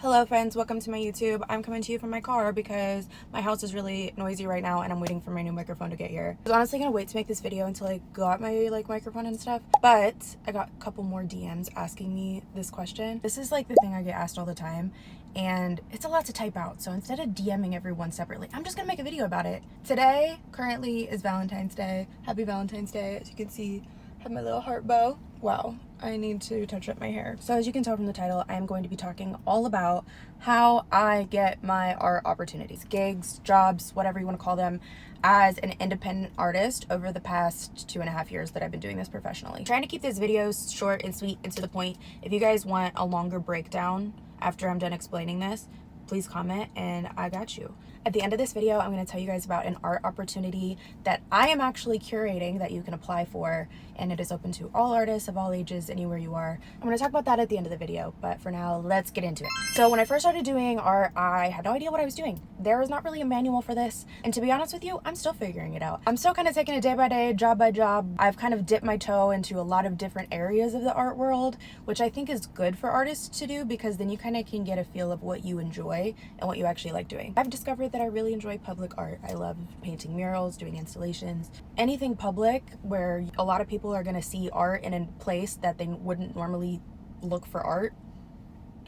Hello friends, welcome to my YouTube. I'm coming to you from my car because my house is really noisy right now and I'm waiting for my new microphone to get here. I was honestly gonna wait to make this video until I got my microphone and stuff, but I got a couple more DMs asking me this question. This is like the thing I get asked all the time and it's a lot to type out. So instead of DMing everyone separately, I'm just gonna make a video about it. Today currently is Valentine's Day. Happy Valentine's Day. As you can see, I have my little heart bow. Wow, I need to touch up my hair. So as you can tell from the title, I am going to be talking all about how I get my art opportunities, gigs, jobs, whatever you want to call them, as an independent artist over the past 2.5 years that I've been doing this professionally. I'm trying to keep these videos short and sweet and to the point. If you guys want a longer breakdown after I'm done explaining this, please comment and I got you. At the end of this video, I'm going to tell you guys about an art opportunity that I am actually curating that you can apply for, and it is open to all artists of all ages, anywhere you are. I'm going to talk about that at the end of the video, but for now, let's get into it. So when I first started doing art, I had no idea what I was doing. There is not really a manual for this, and to be honest with you, I'm still figuring it out. I'm still kind of taking it day by day, job by job. I've kind of dipped my toe into a lot of different areas of the art world, which I think is good for artists to do because then you kind of can get a feel of what you enjoy and what you actually like doing. I've discovered that I really enjoy public art. I love painting murals, doing installations, anything public where a lot of people are going to see art in a place that they wouldn't normally look for art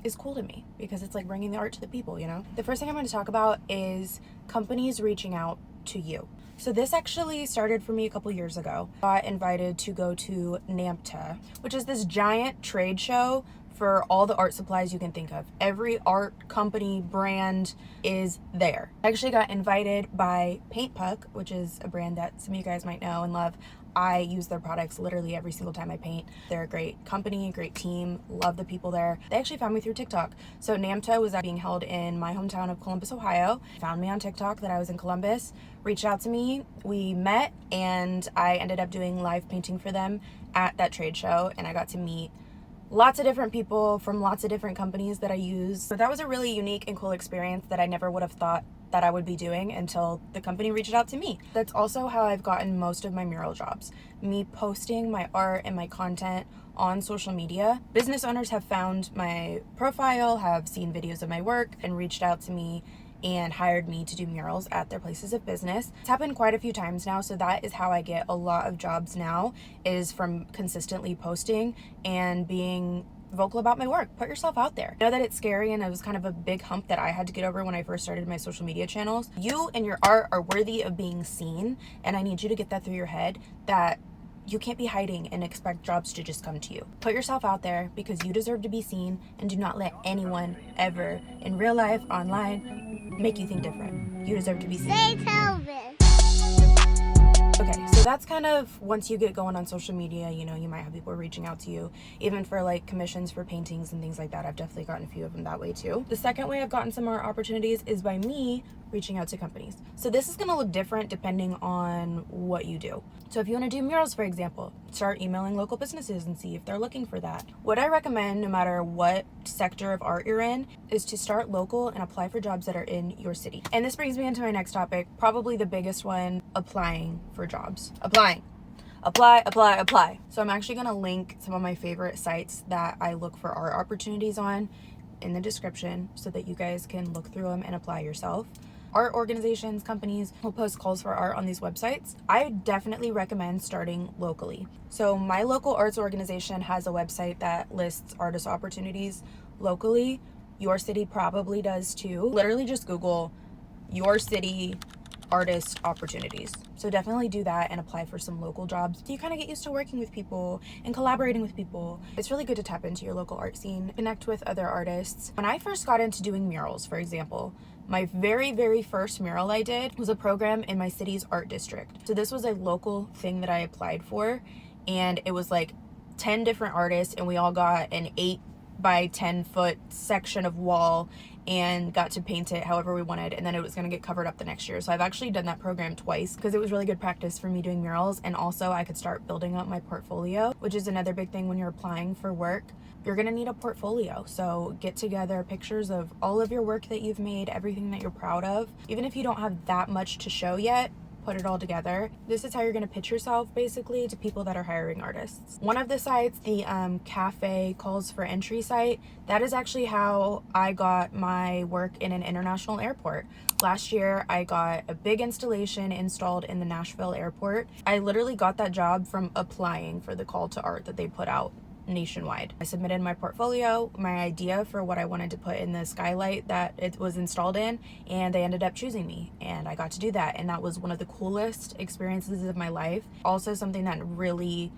is cool to me because it's like bringing the art to the people, you know? The first thing I'm going to talk about is companies reaching out to you. So this actually started for me a couple years ago. I got invited to go to NAMTA, which is this giant trade show for all the art supplies you can think of. Every art company brand is there. I actually got invited by Paint Puck, which is a brand that some of you guys might know and love. I use their products literally every single time I paint. They're a great company, a great team, love the people there. They actually found me through TikTok. So NAMTA was being held in my hometown of Columbus, Ohio. Found me on TikTok that I was in Columbus, reached out to me, we met, and I ended up doing live painting for them at that trade show, and I got to meet lots of different people from lots of different companies that I use. So that was a really unique and cool experience that I never would have thought that I would be doing until the company reached out to me. That's also how I've gotten most of my mural jobs. Me posting my art and my content on social media. Business owners have found my profile, have seen videos of my work, and reached out to me and hired me to do murals at their places of business. It's happened quite a few times now, so that is how I get a lot of jobs now, is from consistently posting and being vocal about my work. Put yourself out there. I know that it's scary and it was kind of a big hump that I had to get over when I first started my social media channels. You and your art are worthy of being seen, and I need you to get that through your head that you can't be hiding and expect jobs to just come to you. Put yourself out there because you deserve to be seen, and do not let anyone ever, in real life, online, make you think different. You deserve to be seen. Okay, so that's kind of, once you get going on social media, you know, you might have people reaching out to you, even for like commissions for paintings and things like that. I've definitely gotten a few of them that way too. The second way I've gotten some more opportunities is by me reaching out to companies. So this is gonna look different depending on what you do. So if you wanna do murals, for example, start emailing local businesses and see if they're looking for that. What I recommend, no matter what sector of art you're in, is to start local and apply for jobs that are in your city. And this brings me into my next topic, probably the biggest one, applying for jobs. Apply. So I'm actually gonna link some of my favorite sites that I look for art opportunities on in the description so that you guys can look through them and apply yourself. Art organizations, companies will post calls for art on these websites. I definitely recommend starting locally. So my local arts organization has a website that lists artist opportunities locally. Your city probably does too. Literally just Google your city artist opportunities. So definitely do that and apply for some local jobs. You kind of get used to working with people and collaborating with people. It's really good to tap into your local art scene, connect with other artists. When I first got into doing murals, for example, my very first mural I did was a program in my city's art district. So this was a local thing that I applied for, and it was like 10 different artists, and we all got an 8 by 10 foot section of wall and got to paint it however we wanted, and then it was going to get covered up the next year. So I've actually done that program twice because it was really good practice for me doing murals, and also I could start building up my portfolio, which is another big thing when you're applying for work. You're going to need a portfolio. So get together pictures of all of your work that you've made, everything that you're proud of. Even if you don't have that much to show yet, put it all together. This is how you're going to pitch yourself basically to people that are hiring artists. One of the sites, the cafe calls for entry site, that is actually how I got my work in an international airport. Last year, I got a big installation installed in the Nashville airport. I literally got that job from applying for the call to art that they put out nationwide. I submitted my portfolio, my idea for what I wanted to put in the skylight that it was installed in, and they ended up choosing me, and I got to do that, and that was one of the coolest experiences of my life. Also something that really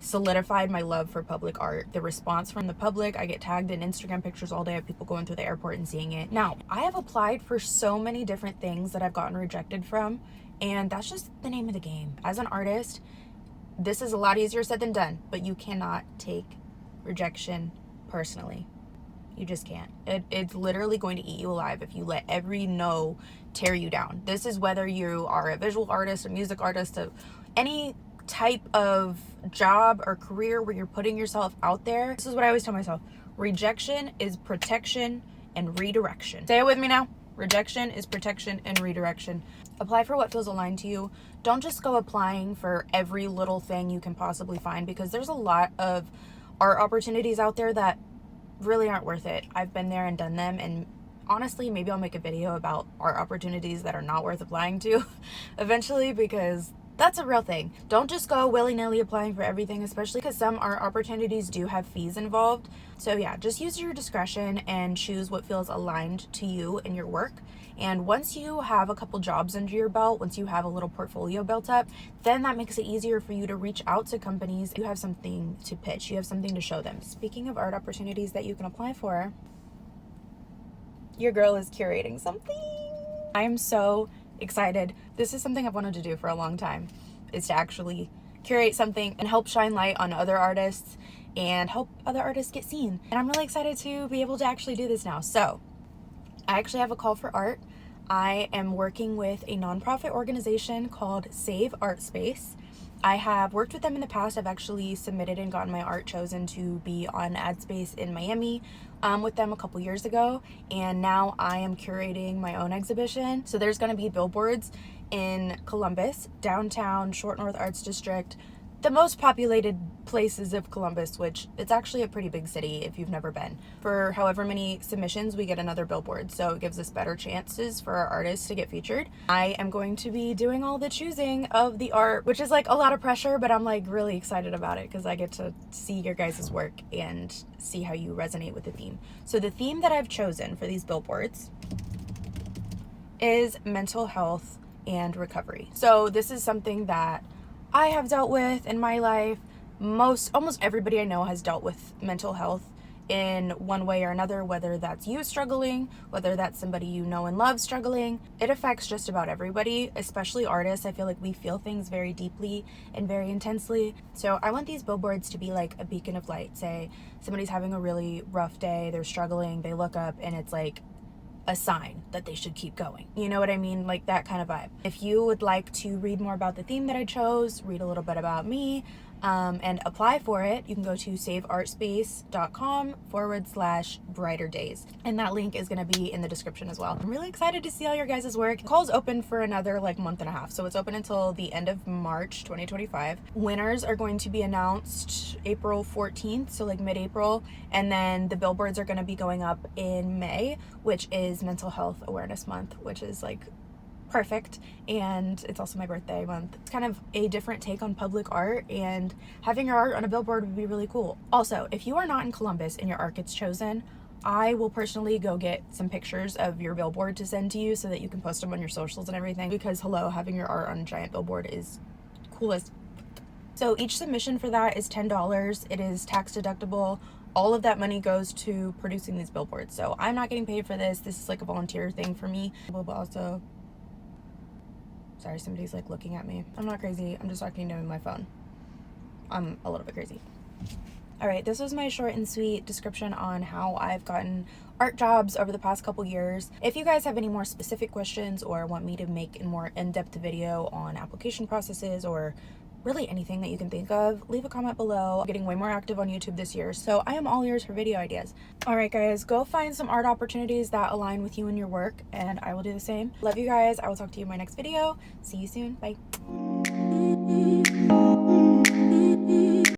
solidified my love for public art. The response from the public, I get tagged in Instagram pictures all day of people going through the airport and seeing it. Now, I have applied for so many different things that I've gotten rejected from, and that's just the name of the game. As an artist, this is a lot easier said than done, but you cannot take rejection personally. You just can't. It's literally going to eat you alive if you let every no tear you down. This is whether you are a visual artist, a music artist, any type of job or career where you're putting yourself out there. This is what I always tell myself. Rejection is protection and redirection. Say it with me now. Rejection is protection and redirection. Apply for what feels aligned to you. Don't just go applying for every little thing you can possibly find, because there's a lot of art opportunities out there that really aren't worth it. I've been there and done them, and honestly, maybe I'll make a video about art opportunities that are not worth applying to eventually, because that's a real thing. Don't just go willy-nilly applying for everything, especially because some art opportunities do have fees involved. So yeah, just use your discretion and choose what feels aligned to you and your work. And once you have a couple jobs under your belt, once you have a little portfolio built up, then that makes it easier for you to reach out to companies. You have something to pitch, you have something to show them. Speaking of art opportunities that you can apply for, your girl is curating something. I am so excited. This is something I've wanted to do for a long time, is to actually curate something and help shine light on other artists and help other artists get seen. And I'm really excited to be able to actually do this now. So I actually have a call for art. I am working with a nonprofit organization called Save Art Space. I have worked with them in the past. I've actually submitted and gotten my art chosen to be on ad space in Miami with them a couple years ago, and now I am curating my own exhibition. So there's going to be billboards in Columbus, downtown, Short North Arts District, the most populated places of Columbus, which it's actually a pretty big city if you've never been. For however many submissions, we get another billboard, so it gives us better chances for our artists to get featured. I am going to be doing all the choosing of the art, which is like a lot of pressure, but I'm like really excited about it because I get to see your guys' work and see how you resonate with the theme. So the theme that I've chosen for these billboards is mental health and recovery. So this is something that I have dealt with in my life. Almost everybody I know has dealt with mental health in one way or another, whether that's you struggling, whether that's somebody you know and love struggling. It affects just about everybody, especially artists. I feel like we feel things very deeply and very intensely. So I want these billboards to be like a beacon of light. Say somebody's having a really rough day, they're struggling, they look up and it's like a sign that they should keep going. You know what I mean? Like that kind of vibe. If you would like to read more about the theme that I chose, read a little bit about me, and apply for it, you can go to saveartspace.com/brighter days. And that link is going to be in the description as well. I'm really excited to see all your guys' work. The call's open for another like month and a half. So it's open until the end of March 2025. Winners are going to be announced April 14th, so like mid-April. And then the billboards are going to be going up in May, which is Mental Health Awareness Month, which is like perfect, and it's also my birthday month. It's kind of a different take on public art, and having your art on a billboard would be really cool. Also, if you are not in Columbus and your art gets chosen, I will personally go get some pictures of your billboard to send to you so that you can post them on your socials and everything, because hello, having your art on a giant billboard is cool as. So each submission for that is $10. It is tax deductible. All of that money goes to producing these billboards. So I'm not getting paid for this. This is like a volunteer thing for me. But also, sorry, somebody's like looking at me. I'm not crazy. I'm just talking to my phone. I'm a little bit crazy. All right, this was my short and sweet description on how I've gotten art jobs over the past couple years. If you guys have any more specific questions or want me to make a more in-depth video on application processes or really anything that you can think of, leave a comment below. I'm getting way more active on YouTube this year, so I am all ears for video ideas. All right, guys, go find some art opportunities that align with you and your work, and I will do the same. Love you guys. I will talk to you in my next video. See you soon. Bye.